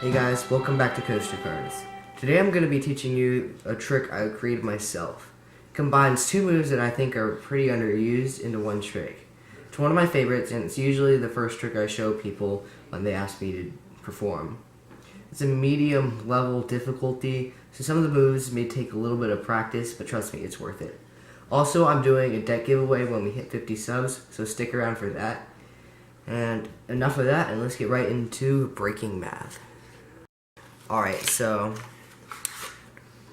Hey guys, welcome back to Coaster Cards. Today I'm going to be teaching you a trick I created myself. It combines two moves that I think are pretty underused into one trick. It's one of my favorites and it's usually the first trick I show people when they ask me to perform. It's a medium level difficulty, so some of the moves may take a little bit of practice, but trust me, it's worth it. Also, I'm doing a deck giveaway when we hit 50 subs, so stick around for that. And enough of that, and let's get right into breaking math. Alright, so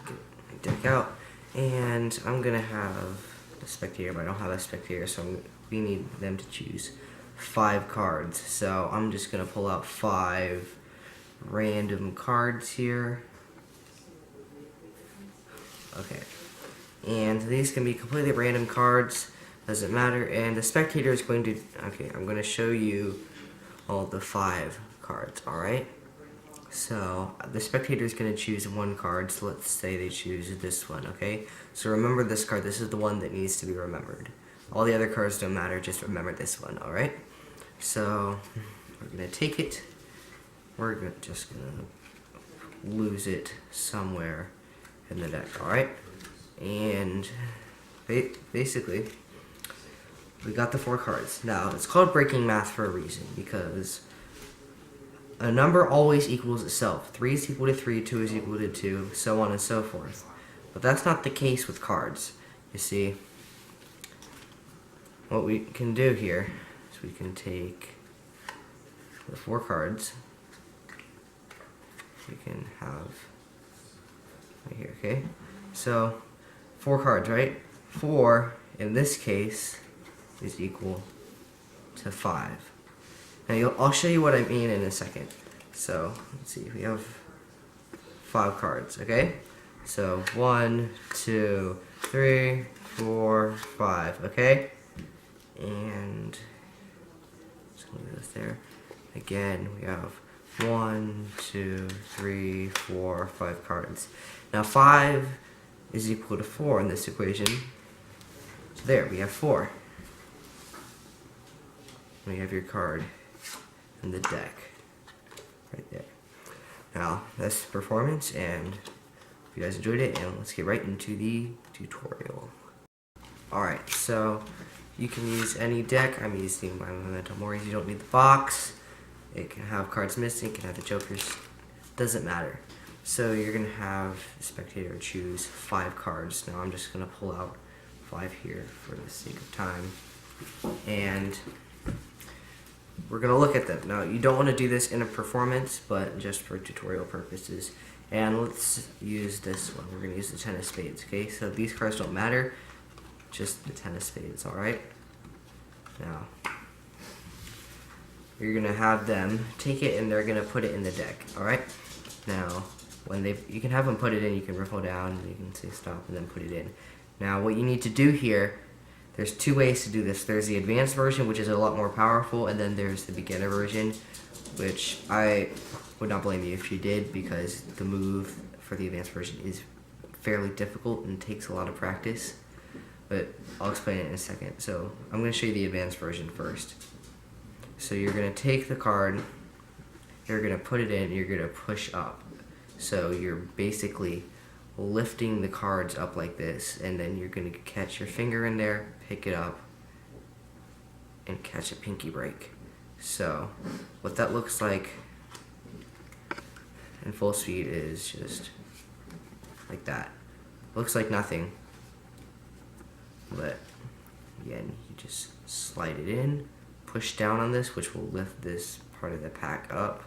get my deck out, and I'm gonna have a spectator, but I don't have a spectator, so we need them to choose 5 cards. So I'm just gonna pull out 5 random cards here. Okay, and these can be completely random cards, doesn't matter, and the spectator is going to, okay, I'm gonna show you all the 5 cards, alright? So, the spectator is going to choose one card, so let's say they choose this one, okay? So remember this card, this is the one that needs to be remembered. All the other cards don't matter, just remember this one, alright? So, we're going to take it, we're just going to lose it somewhere in the deck, alright? And, basically, we got the 4 cards. Now, it's called breaking math for a reason, because a number always equals itself. 3 is equal to 3, 2 is equal to 2, so on and so forth. But that's not the case with cards. You see, what we can do here is we can take the 4 cards. We can have right here, okay? So, 4 cards, right? 4, in this case, is equal to 5. Now, I'll show you what I mean in a second. So, let's see, we have 5 cards, okay? So, 1, 2, 3, 4, 5, okay? And, just gonna leave this there. Again, we have 1, 2, 3, 4, 5 cards. Now, 5 is equal to 4 in this equation. So there, we have 4. We have your card in the deck right there. Now that's performance, and if you guys enjoyed it, and let's get right into the tutorial. Alright, so you can use any deck. I'm using my Memento Mori's. You don't need the box. It can have cards missing, it can have the jokers, doesn't matter. So you're gonna have the spectator choose 5 cards. Now I'm just gonna pull out 5 here for the sake of time, and we're going to look at them. Now, you don't want to do this in a performance, but just for tutorial purposes. And let's use this one. We're going to use the 10 of spades, okay? So these cards don't matter, just the 10 of spades, alright? Now, you're going to have them take it and they're going to put it in the deck, alright? Now, when you can have them put it in, you can riffle down, you can say stop and then put it in. Now, what you need to do here, there's 2 ways to do this. There's the advanced version, which is a lot more powerful, and then there's the beginner version, which I would not blame you if you did, because the move for the advanced version is fairly difficult and takes a lot of practice. But I'll explain it in a second. So I'm going to show you the advanced version first. So you're going to take the card, you're going to put it in, you're going to push up. So you're basically lifting the cards up like this, and then you're going to catch your finger in there, pick it up, and catch a pinky break. So what that looks like in full speed is just like that. Looks like nothing, but again, you just slide it in, push down on this, which will lift this part of the pack up,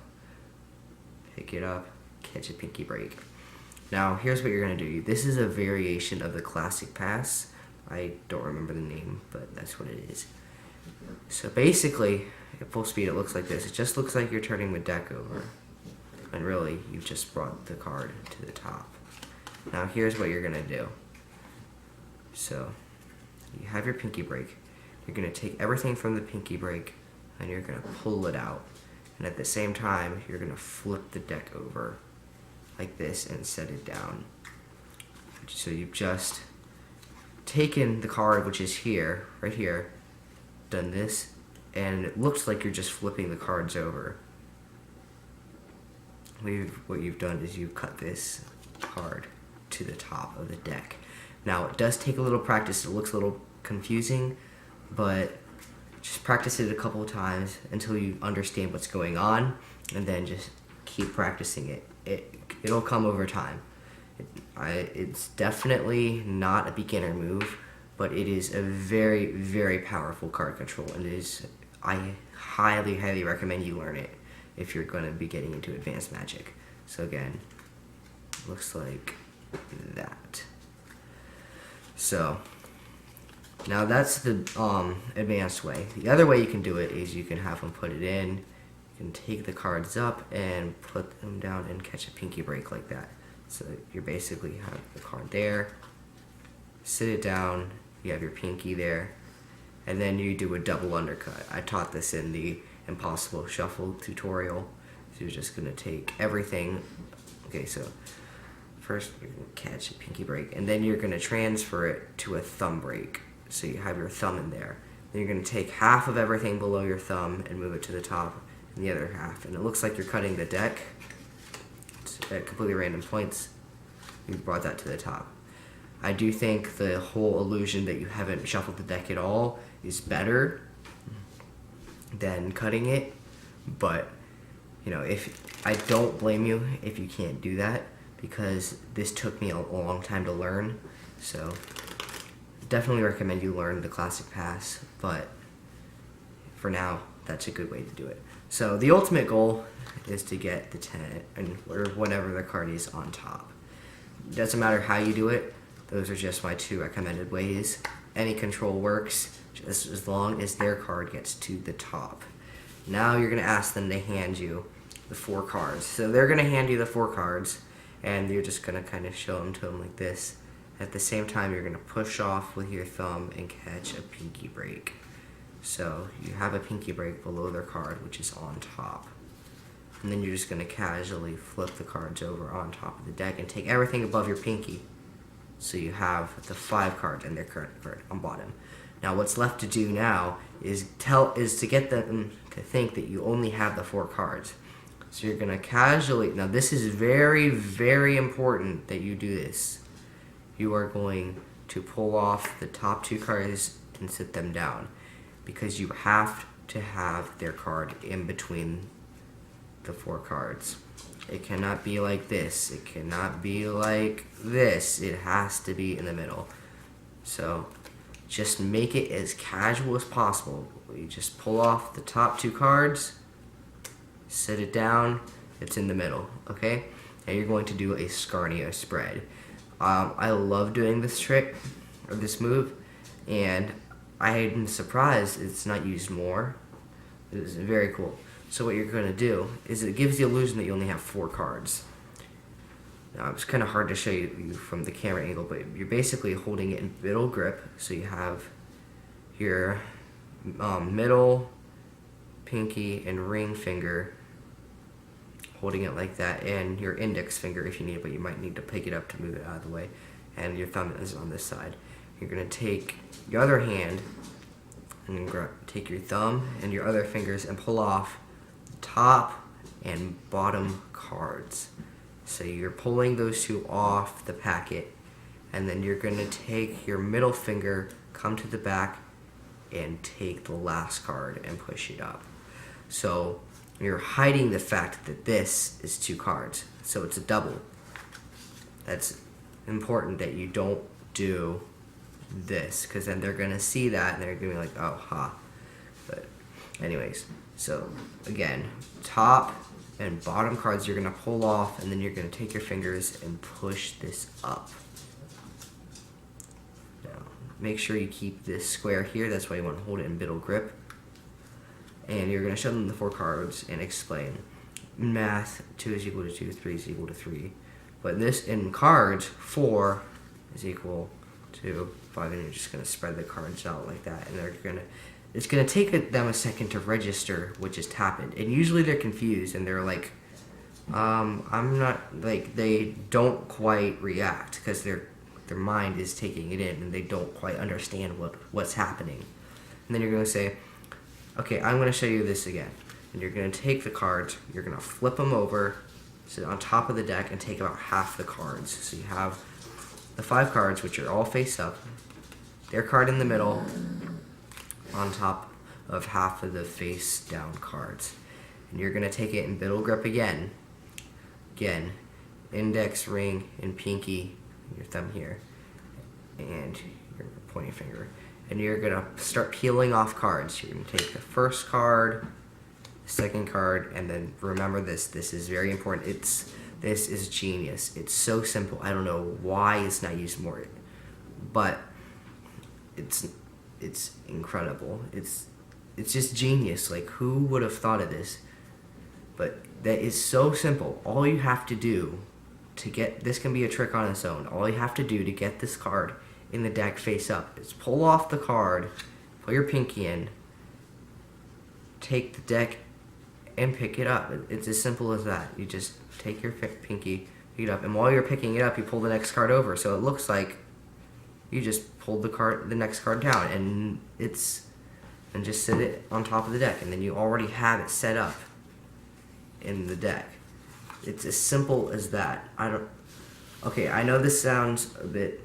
pick it up, catch a pinky break. Now, here's what you're going to do. This is a variation of the classic pass. I don't remember the name, but that's what it is. So basically, at full speed, it looks like this. It just looks like you're turning the deck over. And really, you've just brought the card to the top. Now, here's what you're going to do. So, you have your pinky break. You're going to take everything from the pinky break, and you're going to pull it out. And at the same time, you're going to flip the deck over like this and set it down. So you've just taken the card, which is here, right here, done this, and it looks like you're just flipping the cards over. what you've done is you've cut this card to the top of the deck. Now it does take a little practice. It looks a little confusing, but just practice it a couple of times until you understand what's going on, and then just keep practicing it. It'll come over time. It's definitely not a beginner move, but it is a very, very powerful card control, and I highly, highly recommend you learn it if you're going to be getting into advanced Magic. So again, looks like that. So now that's the advanced way. The other way you can do it is you can have them put it in. You can take the cards up and put them down and catch a pinky break like that. So you basically have the card there, sit it down, you have your pinky there, and then you do a double undercut. I taught this in the Impossible Shuffle tutorial. So you're just going to take everything. Okay, so first you're going to catch a pinky break, and then you're going to transfer it to a thumb break. So you have your thumb in there. Then you're going to take half of everything below your thumb and move it to the top, and the other half. And it looks like you're cutting the deck at completely random points. You brought that to the top. I do think the whole illusion that you haven't shuffled the deck at all is better than cutting it, but if I don't blame you if you can't do that, because this took me a long time to learn. So definitely recommend you learn the Classic Pass, but for now that's a good way to do it. So the ultimate goal is to get the 10 or whatever the card is on top. It doesn't matter how you do it. Those are just my 2 recommended ways. Any control works, just as long as their card gets to the top. Now you're going to ask them to hand you the 4 cards. So they're going to hand you the 4 cards, and you're just going to kind of show them to them like this. At the same time, you're going to push off with your thumb and catch a pinky break. So you have a pinky break below their card, which is on top. And then you're just going to casually flip the cards over on top of the deck and take everything above your pinky. So you have the 5 cards and their current card on bottom. Now what's left to do now is to get them to think that you only have the 4 cards. So you're going to casually, now this is very, very important that you do this. You are going to pull off the top 2 cards and sit them down, because you have to have their card in between the 4 cards. It cannot be like this. It cannot be like this. It has to be in the middle. So just make it as casual as possible. You just pull off the top 2 cards, sit it down, it's in the middle, okay? Now you're going to do a Scarnio spread. I love doing this trick, or this move, and I'm surprised it's not used more. It's very cool. So what you're going to do is it gives the illusion that you only have 4 cards. Now it's kind of hard to show you from the camera angle, but you're basically holding it in middle grip. So you have your middle, pinky, and ring finger holding it like that, and your index finger if you need, but you might need to pick it up to move it out of the way, and your thumb is on this side. You're going to take your other hand and take your thumb and your other fingers and pull off the top and bottom cards. So you're pulling those 2 off the packet, and then you're going to take your middle finger, come to the back, and take the last card and push it up. So you're hiding the fact that this is 2 cards, so it's a double. That's important that you don't do this, because then they're going to see that and they're going to be like, oh, ha. But anyways, so again, top and bottom cards you're going to pull off, and then you're going to take your fingers and push this up. Now, make sure you keep this square here. That's why you want to hold it in middle grip. And you're going to show them the 4 cards and explain. In math, 2 is equal to 2, 3 is equal to 3. But this, in cards, 4 is equal to 5, and you're just going to spread the cards out like that. And it's going to take them a second to register what just happened. And usually they're confused, and they're like, I'm not, like, they don't quite react, because their mind is taking it in, and they don't quite understand what's happening. And then you're going to say, okay, I'm going to show you this again. And you're going to take the cards, you're going to flip them over, sit on top of the deck and take about half the cards. So you have the 5 cards, which are all face up, their card in the middle, on top of half of the face down cards. And you're going to take it in middle grip again, index, ring, and pinky, your thumb here, and your pointing finger. And you're going to start peeling off cards. You're going to take the first card, the second card, and then remember this. This is very important. This is genius. It's so simple. I don't know why it's not used more, but it's incredible. It's just genius. Like, who would have thought of this? But that is so simple. All you have to do to get this can be a trick on its own. All you have to do to get this card in the deck face up is pull off the card, put your pinky in, take the deck, and pick it up. It's as simple as that. You just take your pinky, pick it up, and while you're picking it up, you pull the next card over. So it looks like you just pulled the next card down, and just sit it on top of the deck, and then you already have it set up in the deck. It's as simple as that. Okay, I know this sounds a bit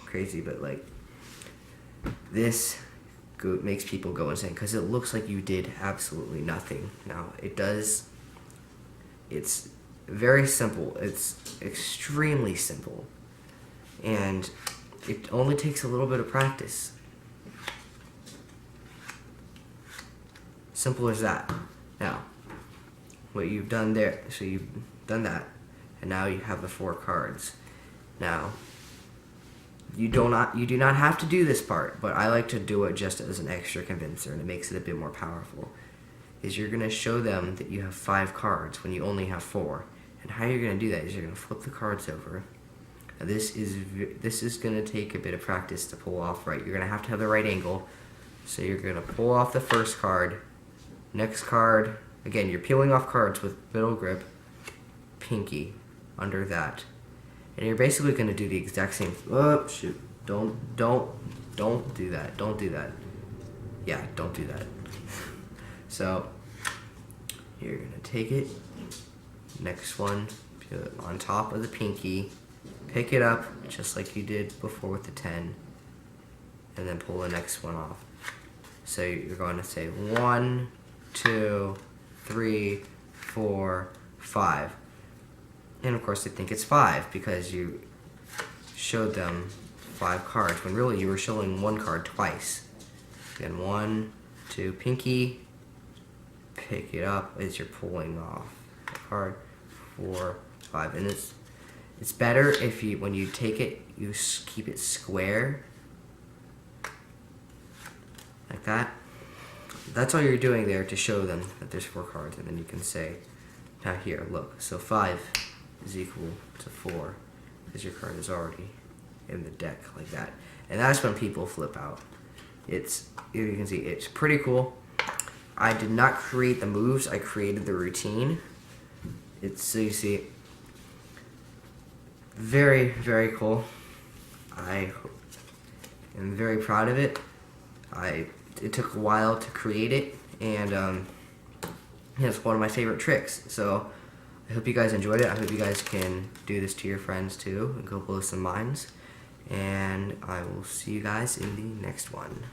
crazy, but like, this makes people go insane because it looks like you did absolutely nothing. Now it does. It's very simple. It's extremely simple, and it only takes a little bit of practice. Simple as that. Now, what you've done there, so you've done that, and now you have the 4 cards. Now, you do not have to do this part, but I like to do it just as an extra convincer, and it makes it a bit more powerful. Is you're going to show them that you have 5 cards when you only have 4. And how you're going to do that is you're going to flip the cards over. Now this is going to take a bit of practice to pull off right. You're going to have the right angle. So you're going to pull off the first card, next card. Again, you're peeling off cards with middle grip, pinky under that. And you're basically going to do the exact same. Oh, shoot. Don't do that. Don't do that. Yeah, don't do that. So, you're going to take it, next one, put it on top of the pinky, pick it up just like you did before with the 10, and then pull the next one off. So you're going to say 1, 2, 3, 4, 5. And of course they think it's 5 because you showed them 5 cards when really you were showing 1 card twice. Again, 1, 2, pinky, pick it up as you're pulling off the card, 4, 5. And it's better if when you take it, you keep it square like that. That's all you're doing there to show them that there's 4 cards, and then you can say, now here, look, so 5 is equal to 4 because your card is already in the deck like that. And that's when people flip out. You can see it's pretty cool. I did not create the moves, I created the routine. So you see, very, very cool. I am very proud of it. It took a while to create it, and it's one of my favorite tricks. So I hope you guys enjoyed it. I hope you guys can do this to your friends too and go blow some minds. And I will see you guys in the next one.